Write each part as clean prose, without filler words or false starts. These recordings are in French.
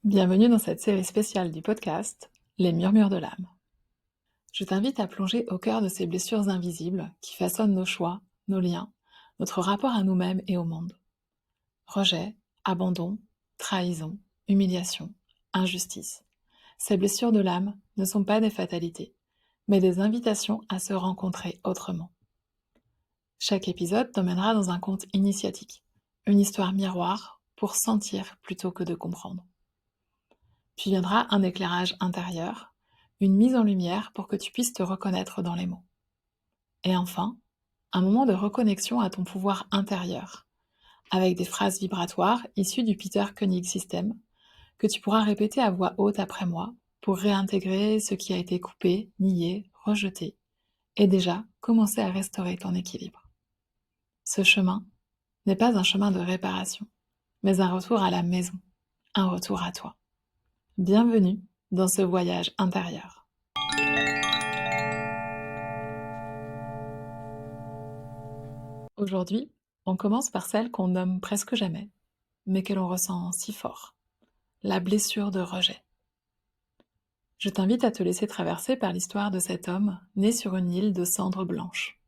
Bienvenue dans cette série spéciale du podcast Les murmures de l'âme. Je t'invite à plonger au cœur de ces blessures invisibles qui façonnent nos choix, nos liens, notre rapport à nous-mêmes et au monde. Rejet, abandon, trahison, humiliation, injustice. Ces blessures de l'âme ne sont pas des fatalités, mais des invitations à se rencontrer autrement. Chaque épisode t'emmènera dans un conte initiatique, une histoire miroir pour sentir plutôt que de comprendre. Puis viendra un éclairage intérieur, une mise en lumière pour que tu puisses te reconnaître dans les mots. Et enfin, un moment de reconnexion à ton pouvoir intérieur, avec des phrases vibratoires issues du Peter Koenig System, que tu pourras répéter à voix haute après moi pour réintégrer ce qui a été coupé, nié, rejeté, et déjà commencer à restaurer ton équilibre. Ce chemin n'est pas un chemin de réparation, mais un retour à la maison, un retour à toi. Bienvenue dans ce voyage intérieur. Aujourd'hui, on commence par celle qu'on nomme presque jamais, mais que l'on ressent si fort, la blessure de rejet. Je t'invite à te laisser traverser par l'histoire de cet homme né sur une île de cendres blanches.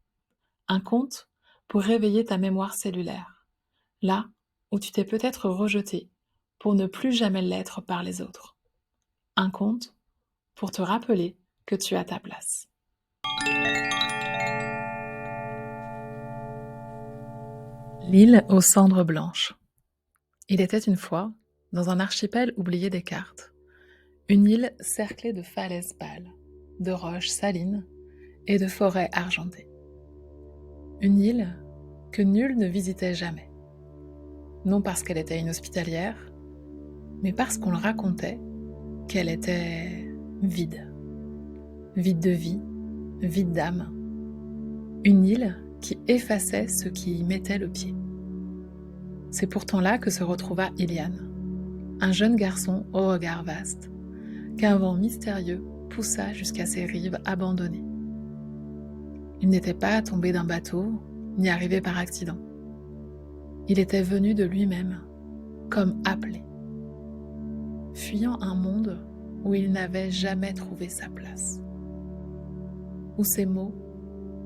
Un conte pour réveiller ta mémoire cellulaire, là où tu t'es peut-être rejeté pour ne plus jamais l'être par les autres. Un conte pour te rappeler que tu as ta place. L'île aux cendres blanches. Il était une fois, dans un archipel oublié des cartes, une île cerclée de falaises pâles, de roches salines et de forêts argentées. Une île que nul ne visitait jamais. Non parce qu'elle était inhospitalière, mais parce qu'on le racontait qu'elle était vide. Vide de vie, vide d'âme. Une île qui effaçait ceux qui y mettaient le pied. C'est pourtant là que se retrouva Ilian, un jeune garçon au regard vaste, qu'un vent mystérieux poussa jusqu'à ces rives abandonnées. Il n'était pas tombé d'un bateau, ni arrivé par accident. Il était venu de lui-même, comme appelé, fuyant un monde où il n'avait jamais trouvé sa place, où ses mots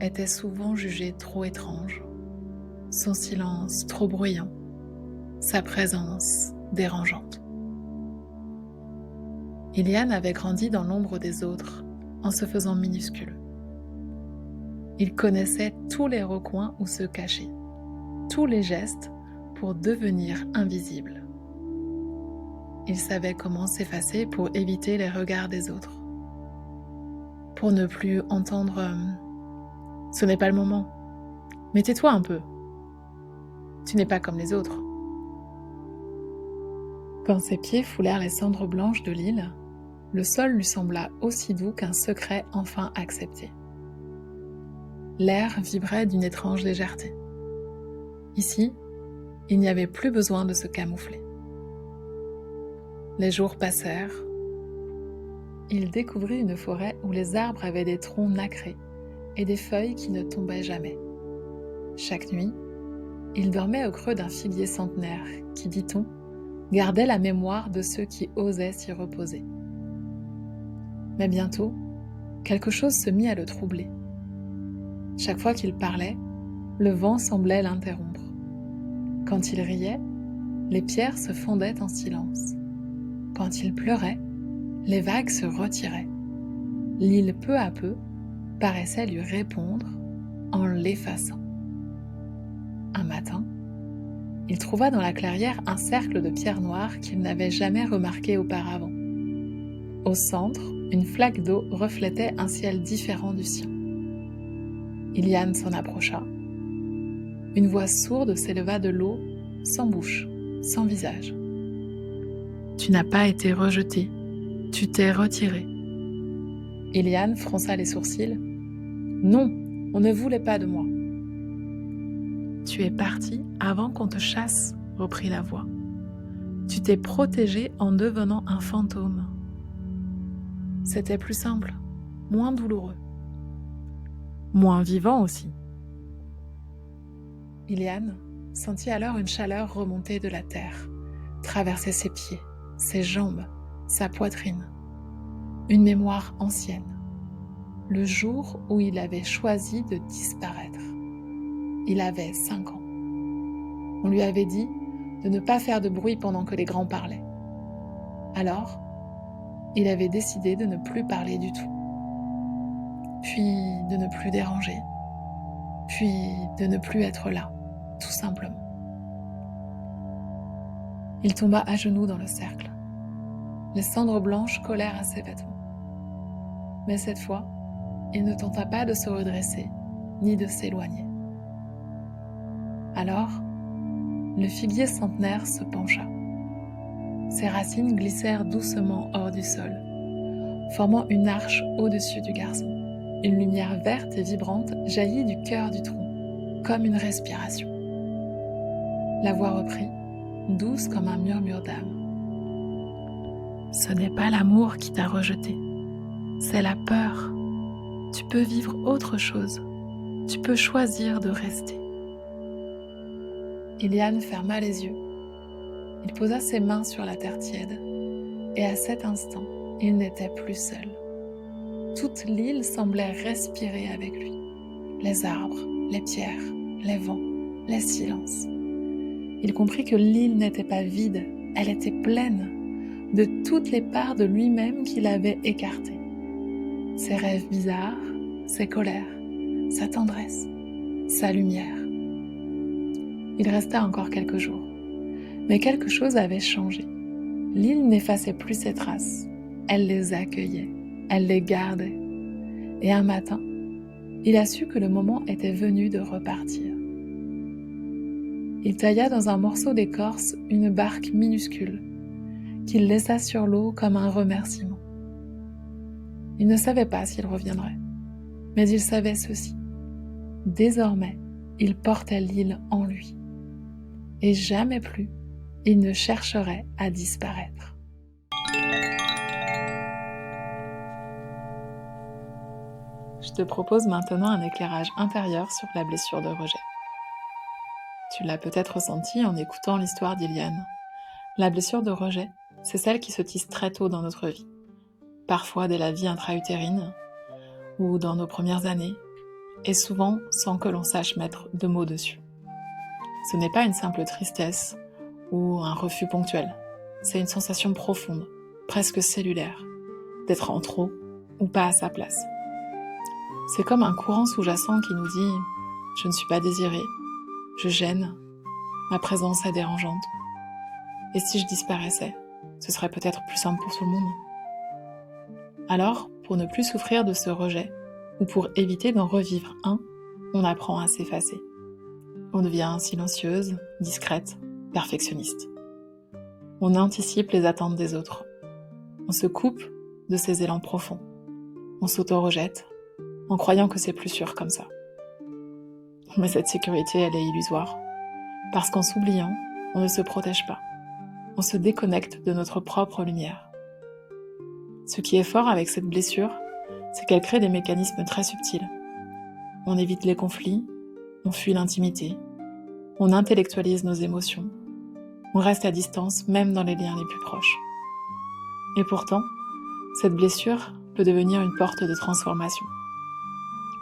étaient souvent jugés trop étranges, son silence trop bruyant, sa présence dérangeante. Ilian avait grandi dans l'ombre des autres, en se faisant minuscule. Il connaissait tous les recoins où se cacher, tous les gestes pour devenir invisible. Il savait comment s'effacer pour éviter les regards des autres, pour ne plus entendre « ce n'est pas le moment, mais tais-toi un peu, tu n'es pas comme les autres ». Quand ses pieds foulèrent les cendres blanches de l'île, le sol lui sembla aussi doux qu'un secret enfin accepté. L'air vibrait d'une étrange légèreté. Ici, il n'y avait plus besoin de se camoufler. Les jours passèrent. Il découvrit une forêt où les arbres avaient des troncs nacrés et des feuilles qui ne tombaient jamais. Chaque nuit, il dormait au creux d'un figuier centenaire qui, dit-on, gardait la mémoire de ceux qui osaient s'y reposer. Mais bientôt, quelque chose se mit à le troubler. Chaque fois qu'il parlait, le vent semblait l'interrompre. Quand il riait, les pierres se fondaient en silence. Quand il pleurait, les vagues se retiraient. L'île, peu à peu, paraissait lui répondre en l'effaçant. Un matin, il trouva dans la clairière un cercle de pierres noires qu'il n'avait jamais remarqué auparavant. Au centre, une flaque d'eau reflétait un ciel différent du sien. Ilian s'en approcha. Une voix sourde s'éleva de l'eau, sans bouche, sans visage. « Tu n'as pas été rejeté, tu t'es retiré. » Ilian fronça les sourcils. « Non, on ne voulait pas de moi. »« Tu es parti avant qu'on te chasse, » reprit la voix. « Tu t'es protégé en devenant un fantôme. » C'était plus simple, moins douloureux. Moins vivant aussi. Ilian sentit alors une chaleur remonter de la terre, traverser ses pieds, ses jambes, sa poitrine. Une mémoire ancienne. Le jour où il avait choisi de disparaître. Il avait 5 ans. On lui avait dit de ne pas faire de bruit pendant que les grands parlaient. Alors, il avait décidé de ne plus parler du tout. Puis de ne plus déranger. Puis de ne plus être là, tout simplement. Il tomba à genoux dans le cercle. Les cendres blanches collèrent à ses vêtements. Mais cette fois, il ne tenta pas de se redresser, ni de s'éloigner. Alors, le figuier centenaire se pencha. Ses racines glissèrent doucement hors du sol, formant une arche au-dessus du garçon. Une lumière verte et vibrante jaillit du cœur du tronc, comme une respiration. La voix reprit, douce comme un murmure d'âme. Ce n'est pas l'amour qui t'a rejeté, c'est la peur. Tu peux vivre autre chose, tu peux choisir de rester. Ilian ferma les yeux. Il posa ses mains sur la terre tiède, et à cet instant, il n'était plus seul. Toute l'île semblait respirer avec lui. Les arbres, les pierres, les vents, les silences. Il comprit que l'île n'était pas vide, elle était pleine de toutes les parts de lui-même qu'il avait écartées. Ses rêves bizarres, ses colères, sa tendresse, sa lumière. Il resta encore quelques jours. Mais quelque chose avait changé. L'île n'effaçait plus ses traces. Elle les accueillait, elle les gardait. Et un matin, il a su que le moment était venu de repartir. Il tailla dans un morceau d'écorce une barque minuscule, qu'il laissa sur l'eau comme un remerciement. Il ne savait pas s'il reviendrait, mais il savait ceci. Désormais, il portait l'île en lui. Et jamais plus, il ne chercherait à disparaître. Je te propose maintenant un éclairage intérieur sur la blessure de rejet. Tu l'as peut-être ressenti en écoutant l'histoire d'Ilian. La blessure de rejet, c'est celle qui se tisse très tôt dans notre vie. Parfois dès la vie intra-utérine, ou dans nos premières années, et souvent sans que l'on sache mettre de mots dessus. Ce n'est pas une simple tristesse ou un refus ponctuel. C'est une sensation profonde, presque cellulaire, d'être en trop ou pas à sa place. C'est comme un courant sous-jacent qui nous dit « Je ne suis pas désiré, je gêne, ma présence est dérangeante. Et si je disparaissais, ce serait peut-être plus simple pour tout le monde. » Alors, pour ne plus souffrir de ce rejet, ou pour éviter d'en revivre un, on apprend à s'effacer. On devient silencieuse, discrète, perfectionniste. On anticipe les attentes des autres. On se coupe de ses élans profonds. On s'auto-rejette en croyant que c'est plus sûr comme ça. Mais cette sécurité, elle est illusoire. Parce qu'en s'oubliant, on ne se protège pas. On se déconnecte de notre propre lumière. Ce qui est fort avec cette blessure, c'est qu'elle crée des mécanismes très subtils. On évite les conflits, on fuit l'intimité, on intellectualise nos émotions, on reste à distance même dans les liens les plus proches. Et pourtant, cette blessure peut devenir une porte de transformation.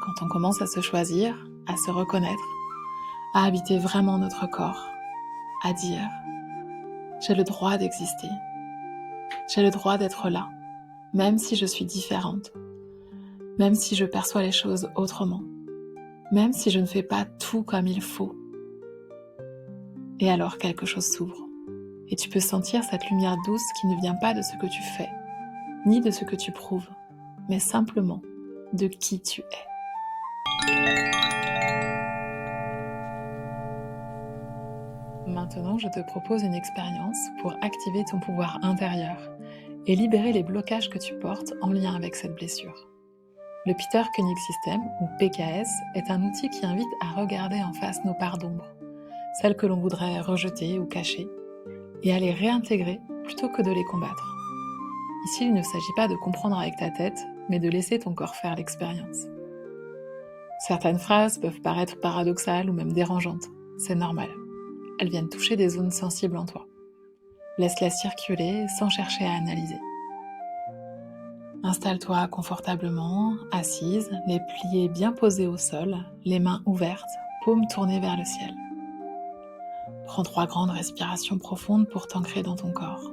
Quand on commence à se choisir, à se reconnaître, à habiter vraiment notre corps, à dire « J'ai le droit d'exister, j'ai le droit d'être là, même si je suis différente, même si je perçois les choses autrement, même si je ne fais pas tout comme il faut. » Et alors quelque chose s'ouvre, et tu peux sentir cette lumière douce qui ne vient pas de ce que tu fais, ni de ce que tu prouves, mais simplement de qui tu es. Maintenant, je te propose une expérience pour activer ton pouvoir intérieur et libérer les blocages que tu portes en lien avec cette blessure. Le Peter Koenig System, ou PKS, est un outil qui invite à regarder en face nos parts d'ombre, celles que l'on voudrait rejeter ou cacher, et à les réintégrer plutôt que de les combattre. Ici, il ne s'agit pas de comprendre avec ta tête, mais de laisser ton corps faire l'expérience. Certaines phrases peuvent paraître paradoxales ou même dérangeantes. C'est normal. Elles viennent toucher des zones sensibles en toi. Laisse-la circuler sans chercher à analyser. Installe-toi confortablement, assise, les pliés bien posés au sol, les mains ouvertes, paumes tournées vers le ciel. Prends 3 grandes respirations profondes pour t'ancrer dans ton corps.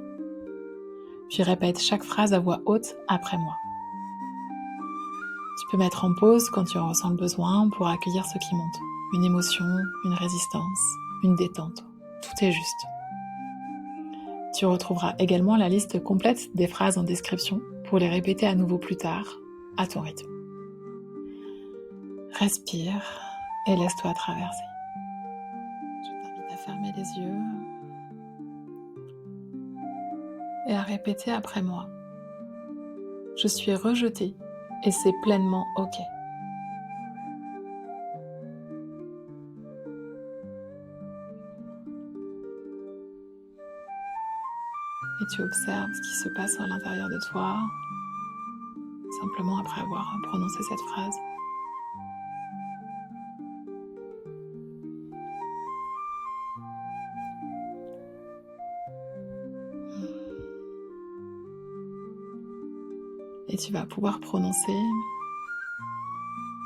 Puis répète chaque phrase à voix haute après moi. Tu peux mettre en pause quand tu en ressens le besoin pour accueillir ce qui monte. Une émotion, une résistance, une détente. Tout est juste. Tu retrouveras également la liste complète des phrases en description pour les répéter à nouveau plus tard, à ton rythme. Respire et laisse-toi traverser. Je t'invite à fermer les yeux et à répéter après moi. Je suis rejetée et c'est pleinement OK. Et tu observes ce qui se passe à l'intérieur de toi, simplement après avoir prononcé cette phrase. Et tu vas pouvoir prononcer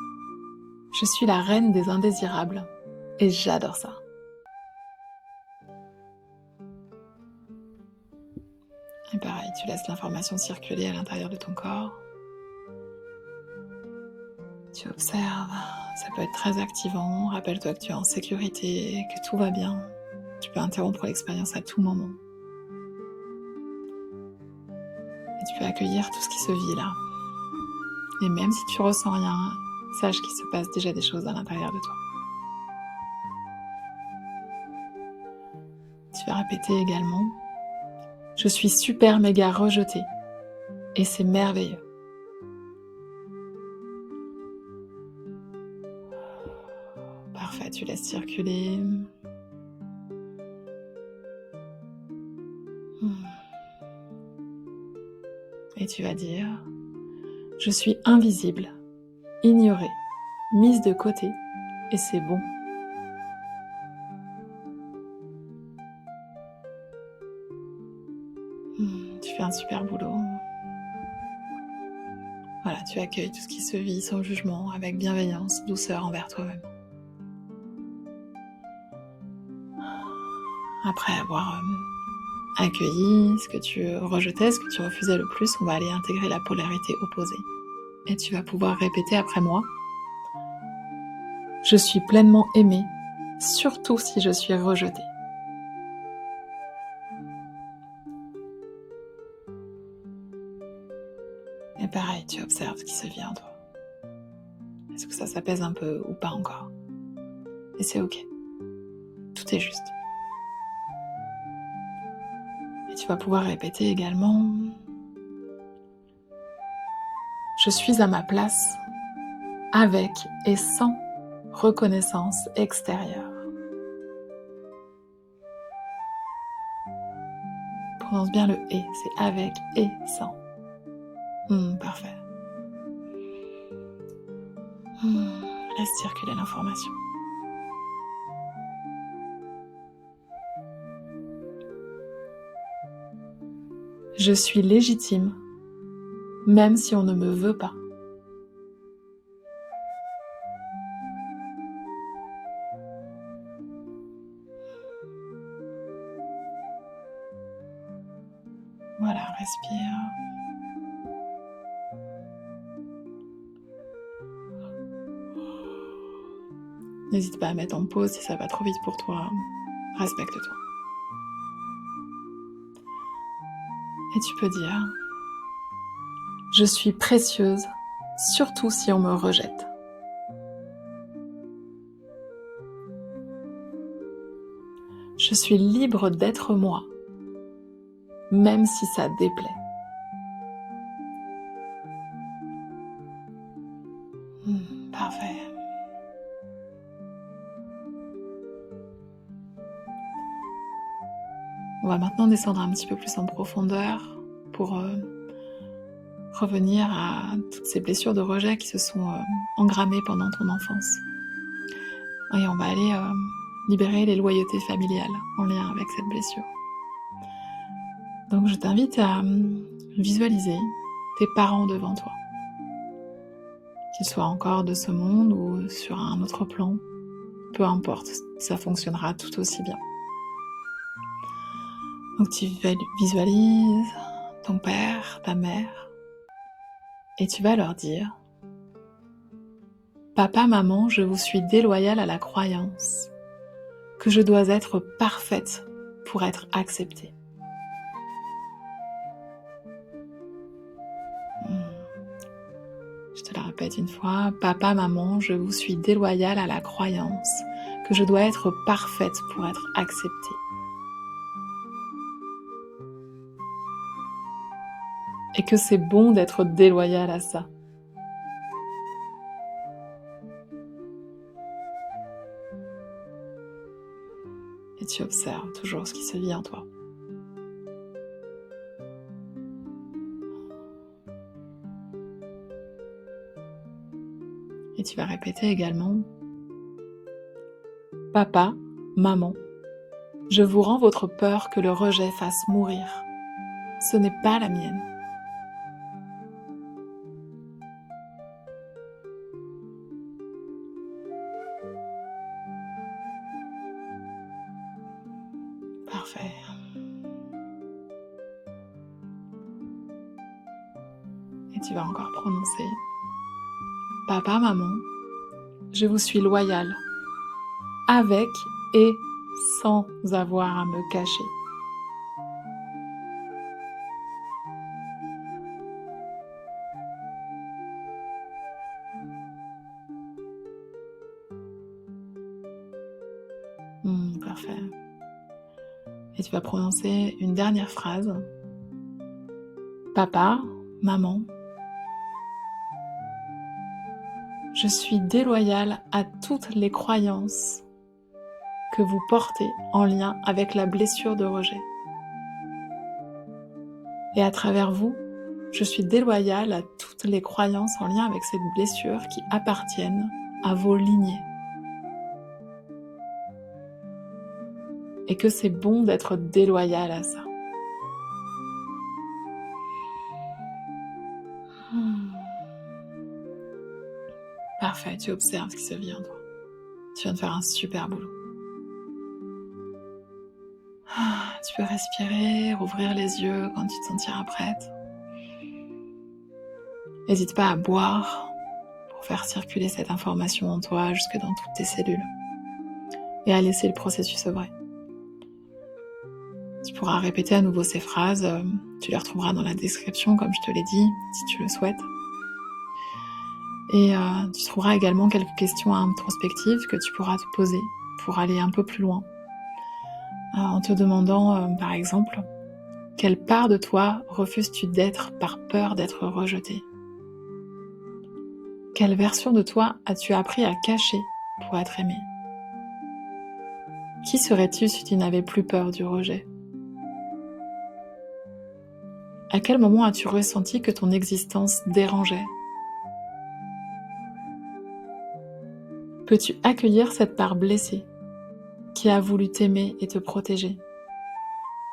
« Je suis la reine des indésirables » et j'adore ça. Et pareil, tu laisses l'information circuler à l'intérieur de ton corps. Tu observes, ça peut être très activant. Rappelle-toi que tu es en sécurité, que tout va bien. Tu peux interrompre l'expérience à tout moment. Et tu peux accueillir tout ce qui se vit là. Et même si tu ressens rien, sache qu'il se passe déjà des choses à l'intérieur de toi. Tu vas répéter également « Je suis super méga rejetée et c'est merveilleux ». Parfait, tu laisses circuler. Et tu vas dire « Je suis invisible, ignorée, mise de côté et c'est bon ». Tu fais un super boulot. Voilà, tu accueilles tout ce qui se vit sans jugement, avec bienveillance, douceur envers toi-même. Après avoir accueilli ce que tu rejetais, ce que tu refusais le plus, on va aller intégrer la polarité opposée. Et tu vas pouvoir répéter après moi « Je suis pleinement aimée, surtout si je suis rejetée ». Et pareil, tu observes ce qui se vit en toi. Est-ce que ça s'apaise un peu ou pas encore? Et c'est OK. Tout est juste. Et tu vas pouvoir répéter également « Je suis à ma place, avec et sans reconnaissance extérieure ». Prononce bien le « et », c'est « avec et sans ». Parfait. Laisse circuler l'information. Je suis légitime, même si on ne me veut pas. Voilà, respire. N'hésite pas à mettre en pause si ça va trop vite pour toi. Respecte-toi. Et tu peux dire « Je suis précieuse, surtout si on me rejette. » Je suis libre d'être moi, même si ça déplaît. Parfait. On va maintenant descendre un petit peu plus en profondeur pour revenir à toutes ces blessures de rejet qui se sont engrammées pendant ton enfance. Et on va aller libérer les loyautés familiales en lien avec cette blessure. Donc je t'invite à visualiser tes parents devant toi, qu'ils soient encore de ce monde ou sur un autre plan, peu importe, ça fonctionnera tout aussi bien. Donc tu visualises ton père, ta mère, et tu vas leur dire: Papa, maman, je vous suis déloyale à la croyance que je dois être parfaite pour être acceptée. Je te la répète une fois. Papa, maman, je vous suis déloyale à la croyance que je dois être parfaite pour être acceptée. Et que c'est bon d'être déloyale à ça. Et tu observes toujours ce qui se vit en toi. Et tu vas répéter également: Papa, maman, je vous rends votre peur que le rejet fasse mourir. Ce n'est pas la mienne. Parfait. Et tu vas encore prononcer: Papa, maman, je vous suis loyale, avec et sans avoir à me cacher. Parfait. Et tu vas prononcer une dernière phrase. Papa, maman, je suis déloyale à toutes les croyances que vous portez en lien avec la blessure de rejet. Et à travers vous, je suis déloyale à toutes les croyances en lien avec cette blessure qui appartiennent à vos lignées. Et que c'est bon d'être déloyale à ça. Parfait, tu observes ce qui se vit en toi. Tu viens de faire un super boulot. Tu peux respirer, rouvrir les yeux quand tu te sentiras prête. N'hésite pas à boire pour faire circuler cette information en toi jusque dans toutes tes cellules et à laisser le processus œuvrer. Tu pourras répéter à nouveau ces phrases, tu les retrouveras dans la description comme je te l'ai dit, si tu le souhaites. Et tu trouveras également quelques questions introspectives que tu pourras te poser pour aller un peu plus loin. En te demandant, par exemple, quelle part de toi refuses-tu d'être par peur d'être rejeté ? Quelle version de toi as-tu appris à cacher pour être aimé ? Qui serais-tu si tu n'avais plus peur du rejet ? À quel moment as-tu ressenti que ton existence dérangeait ? Peux-tu accueillir cette part blessée qui a voulu t'aimer et te protéger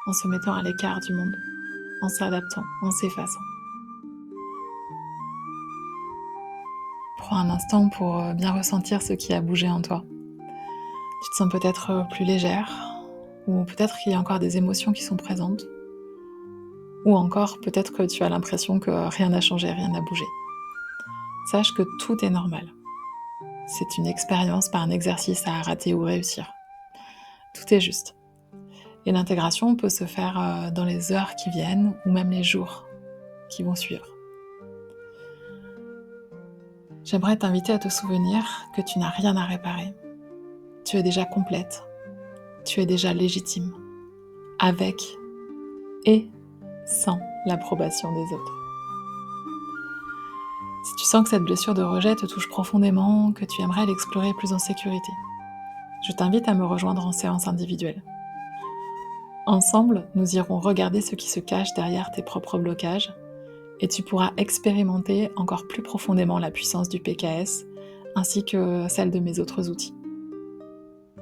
en se mettant à l'écart du monde, en s'adaptant, en s'effaçant ? Prends un instant pour bien ressentir ce qui a bougé en toi. Tu te sens peut-être plus légère, ou peut-être qu'il y a encore des émotions qui sont présentes, ou encore peut-être que tu as l'impression que rien n'a changé, rien n'a bougé. Sache que tout est normal. C'est une expérience, pas un exercice à rater ou réussir. Tout est juste. Et l'intégration peut se faire dans les heures qui viennent, ou même les jours qui vont suivre. J'aimerais t'inviter à te souvenir que tu n'as rien à réparer. Tu es déjà complète. Tu es déjà légitime. Avec et sans l'approbation des autres. Si tu sens que cette blessure de rejet te touche profondément, que tu aimerais l'explorer plus en sécurité, je t'invite à me rejoindre en séance individuelle. Ensemble, nous irons regarder ce qui se cache derrière tes propres blocages et tu pourras expérimenter encore plus profondément la puissance du PKS ainsi que celle de mes autres outils.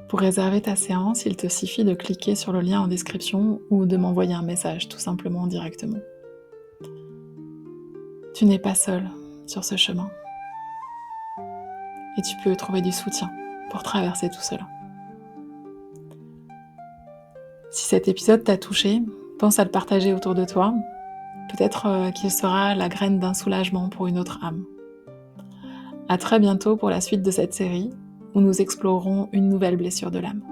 Pour réserver ta séance, il te suffit de cliquer sur le lien en description ou de m'envoyer un message tout simplement directement. Tu n'es pas seul sur ce chemin et tu peux trouver du soutien pour traverser tout cela. Si cet épisode t'a touché, pense à le partager autour de toi. Peut-être qu'il sera la graine d'un soulagement pour une autre âme. À très bientôt pour la suite de cette série où nous explorerons une nouvelle blessure de l'âme.